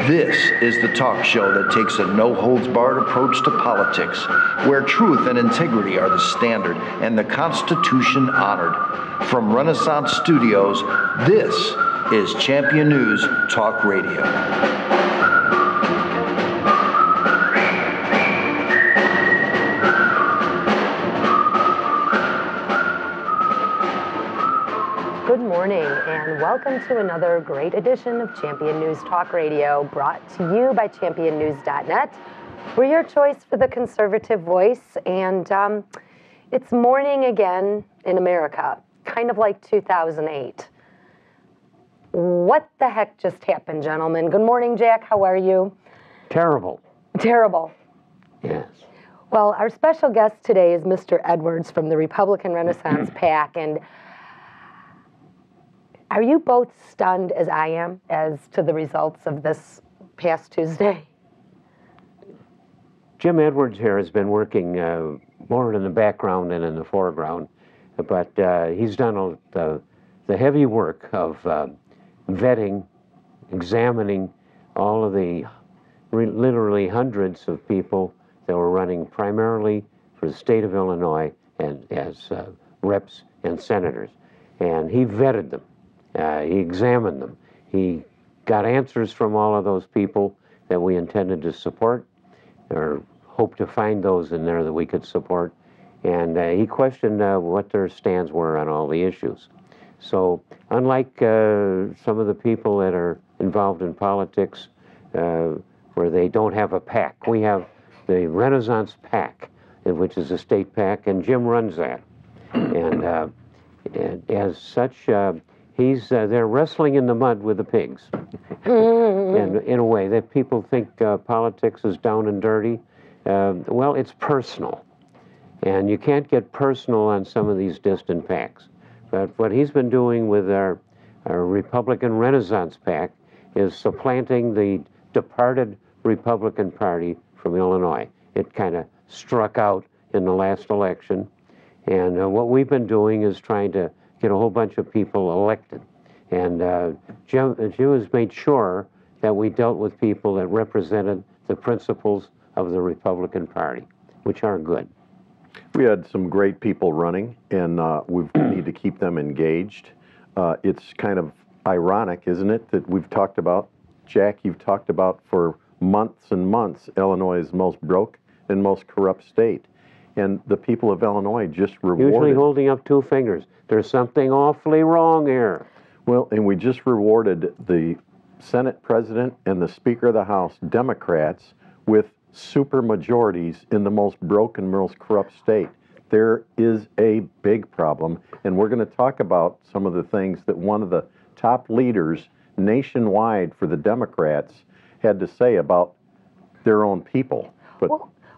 This is the talk show that takes a no-holds-barred approach to politics, where truth and integrity are the standard and the Constitution honored. From Renaissance Studios, this is Champion News Talk Radio. Good morning and welcome to another great edition of Champion News Talk Radio, brought to you by championnews.net. We're your choice for the conservative voice, and it's morning again in America, kind of like 2008. What the heck just happened, gentlemen? Good morning, Jack. How are you? Terrible. Terrible. Yes. Well, our special guest today is Mr. Edwards from the Republican Renaissance PAC, and are you both stunned as I am as to the results of this past Tuesday? Jim Edwards here has been working more in the background than in the foreground, but he's done the heavy work of vetting, examining all of the literally hundreds of people that were running primarily for the state of Illinois and as reps and senators. And he vetted them. He examined them. He got answers from all of those people that we intended to support, or hoped to find those in there that we could support. And he questioned what their stands were on all the issues. So unlike some of the people that are involved in politics where they don't have a PAC, we have the Renaissance PAC, which is a state PAC, and Jim runs that. And as such, they're wrestling in the mud with the pigs. And in a way that people think politics is down and dirty. Well, it's personal. And you can't get personal on some of these distant PACs. But what he's been doing with our Republican Renaissance PAC is supplanting the departed Republican Party from Illinois. It kind of struck out in the last election. And what we've been doing is trying to get a whole bunch of people elected. And Jim has made sure that we dealt with people that represented the principles of the Republican Party, which are good. We had some great people running, and we need to keep them engaged. It's kind of ironic, isn't it, that we've talked about, Jack, you've talked about for months and months, Illinois' most broke and most corrupt state. And the people of Illinois just rewarded... Usually holding up two fingers. There's something awfully wrong here. Well, and we just rewarded the Senate President and the Speaker of the House, Democrats, with super majorities in the most broken, most corrupt state. There is a big problem, and we're going to talk about some of the things that one of the top leaders nationwide for the Democrats had to say about their own people. But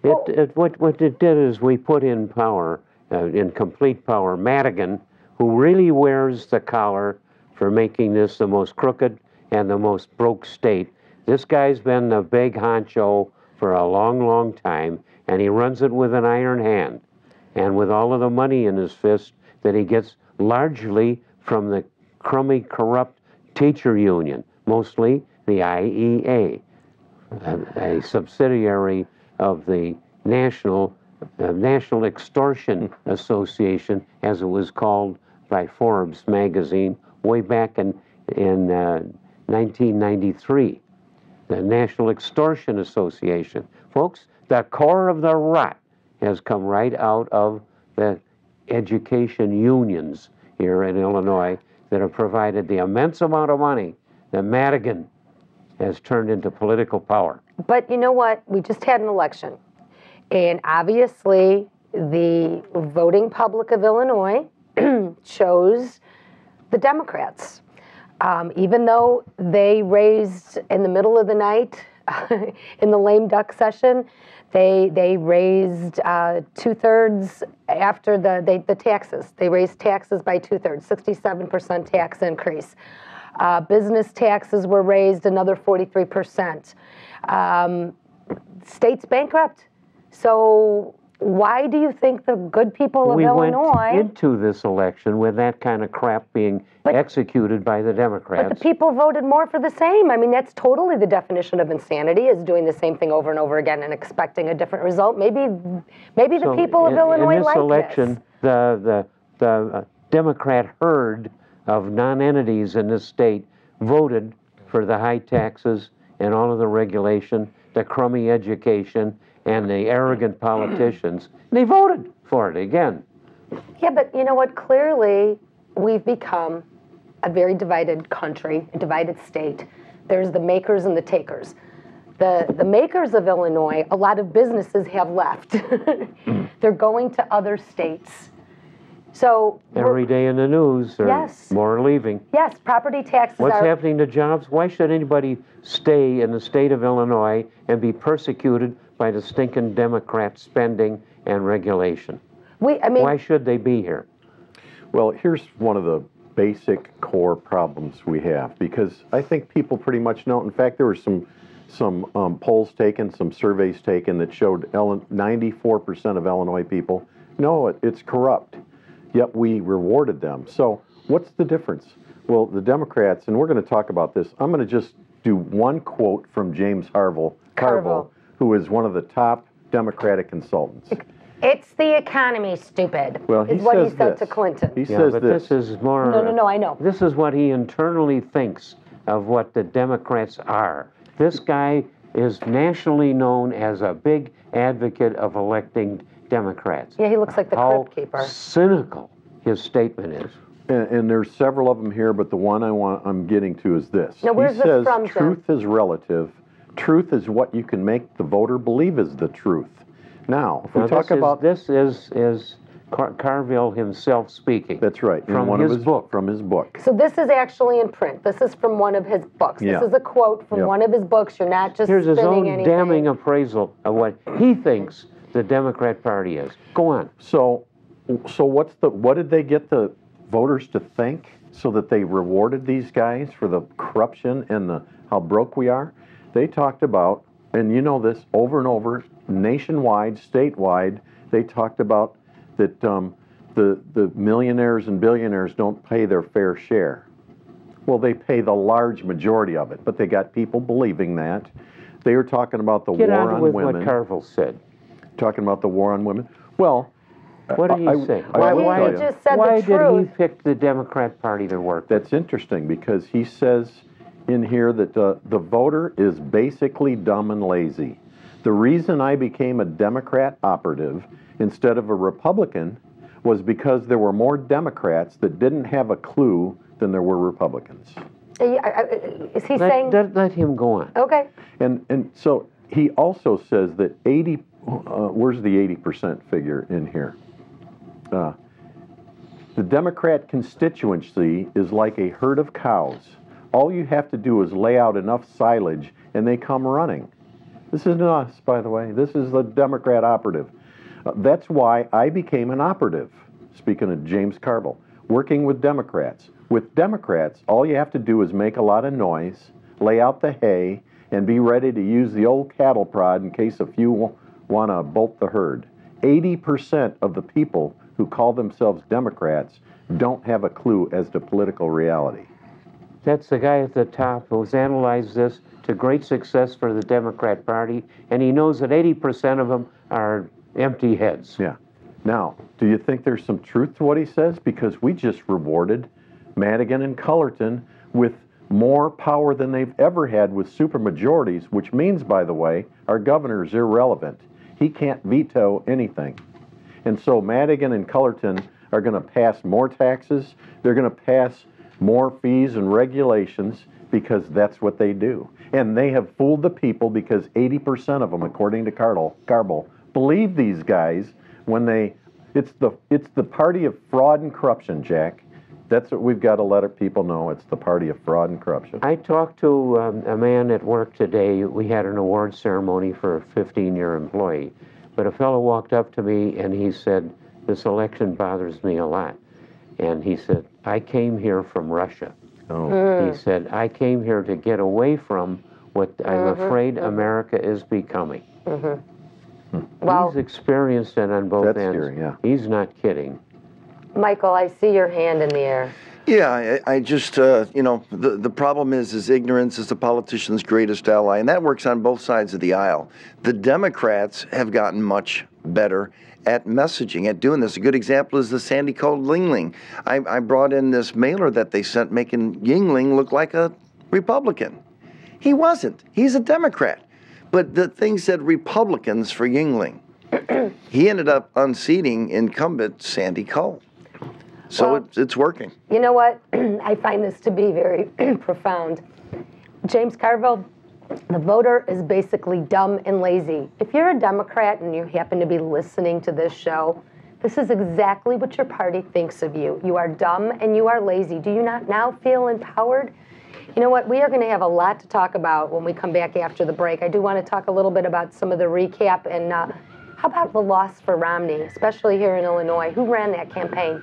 what it did is we put in power, in complete power, Madigan, who really wears the collar for making this the most crooked and the most broke state. This guy's been the big honcho for a long, long time, and he runs it with an iron hand, and with all of the money in his fist that he gets largely from the crummy, corrupt teacher union, mostly the IEA, a subsidiary of the National Extortion Association, as it was called by Forbes magazine way back in 1993. The National Extortion Association. Folks, the core of the rot has come right out of the education unions here in Illinois that have provided the immense amount of money that Madigan has turned into political power. But you know what? We just had an election. And obviously, the voting public of Illinois chose the Democrats. Even though they raised in the middle of the night, in the lame duck session, they raised 2/3 after the taxes. They raised taxes by 2/3, 67% tax increase. Business taxes were raised another 43%. State's bankrupt. So why do you think the good people of We Illinois... went into this election with that kind of crap being executed by the Democrats. But the people voted more for the same. I mean, that's totally the definition of insanity, is doing the same thing over and over again and expecting a different result. Maybe the people of Illinois like this. In this election, the Democrat herd of non-entities in this state voted for the high taxes and all of the regulation, the crummy education, and the arrogant politicians. They voted for it again. Yeah, but you know what? Clearly, we've become a very divided country, a divided state. There's the makers and the takers. The makers of Illinois, a lot of businesses have left. They're going to other states. So every day in the news, there's more leaving. Yes, property taxes What's happening to jobs? Why should anybody stay in the state of Illinois and be persecuted by the stinking Democrat spending and regulation? Why should they be here? Well, here's one of the basic core problems we have, because I think people pretty much know. In fact, there were some polls taken, some surveys taken that showed 94% of Illinois people know it's corrupt. Yet we rewarded them. So what's the difference? Well, the Democrats, and we're going to talk about this. I'm going to just do one quote from James Carville, who is one of the top Democratic consultants. It's the economy, stupid, well, is what he said to Clinton. He says but this is more... No, I know. This is what he internally thinks of what the Democrats are. This guy is nationally known as a big advocate of electing Democrats. Yeah, he looks like the crypt keeper. How cynical his statement is. And there's several of them here, but the one I'm getting to is this. Now, where's this from, Jim? Truth is relative. Truth is what you can make the voter believe is the truth. Now, if we talk about... This is Carville himself speaking. That's right. From his book. From his book. So this is actually in print. This is from one of his books. Yeah. This is a quote from one of his books. You're not just Here's his own anything. damning appraisal of what he thinks the Democrat Party is. Go on. So what did they get the voters to think so that they rewarded these guys for the corruption and how broke we are? They talked about, and you know this over and over, nationwide, statewide, they talked about that the millionaires and billionaires don't pay their fair share. Well, they pay the large majority of it, but they got people believing that. They were talking about the war on women. Get on with what Carville said. Talking about the war on women. Well, what did he say? Why just said why the truth. did he pick the Democrat Party to work? That's interesting, because he says in here that the voter is basically dumb and lazy. The reason I became a Democrat operative instead of a Republican was because there were more Democrats that didn't have a clue than there were Republicans. Is he saying... Let him go on. Okay. And so he also says that where's the 80% figure in here? The Democrat constituency is like a herd of cows. All you have to do is lay out enough silage and they come running. This isn't us, by the way. This is the Democrat operative. That's why I became an operative, speaking of James Carville, working with Democrats. With Democrats, all you have to do is make a lot of noise, lay out the hay, and be ready to use the old cattle prod in case a few want to bolt the herd. 80% of the people who call themselves Democrats don't have a clue as to political reality. That's the guy at the top who's analyzed this to great success for the Democrat Party, and he knows that 80% of them are empty heads. Yeah. Now, do you think there's some truth to what he says? Because we just rewarded Madigan and Cullerton with more power than they've ever had with supermajorities, which means, by the way, our governor is irrelevant. He can't veto anything. And so Madigan and Cullerton are going to pass more taxes. They're going to pass more fees and regulations because that's what they do. And they have fooled the people because 80% of them, according to Carville, believe these guys when it's the party of fraud and corruption, Jack. That's what we've got to let people know. It's the party of fraud and corruption. I talked to a man at work today. We had an award ceremony for a 15-year employee. But a fellow walked up to me and he said, "This election bothers me a lot." And he said, "I came here from Russia." Oh. He said, "I came here to get away from what I'm afraid America is becoming." Well, He's experienced it on both That's ends. scary, yeah. He's not kidding. Michael, I see your hand in the air. Yeah, I just, the problem is ignorance is the politician's greatest ally, and that works on both sides of the aisle. The Democrats have gotten much better at messaging, at doing this. A good example is the Sandy Cole Yingling. I brought in this mailer that they sent making Yingling look like a Republican. He wasn't. He's a Democrat. But the thing said Republicans for Yingling. He ended up unseating incumbent Sandy Cole. So Well, it's working. You know what? I find this to be very profound. James Carville, the voter is basically dumb and lazy. If you're a Democrat and you happen to be listening to this show, this is exactly what your party thinks of you. You are dumb and you are lazy. Do you not now feel empowered? You know what? We are going to have a lot to talk about when we come back after the break. I do want to talk a little bit about some of the recap and how about the loss for Romney, especially here in Illinois? Who ran that campaign?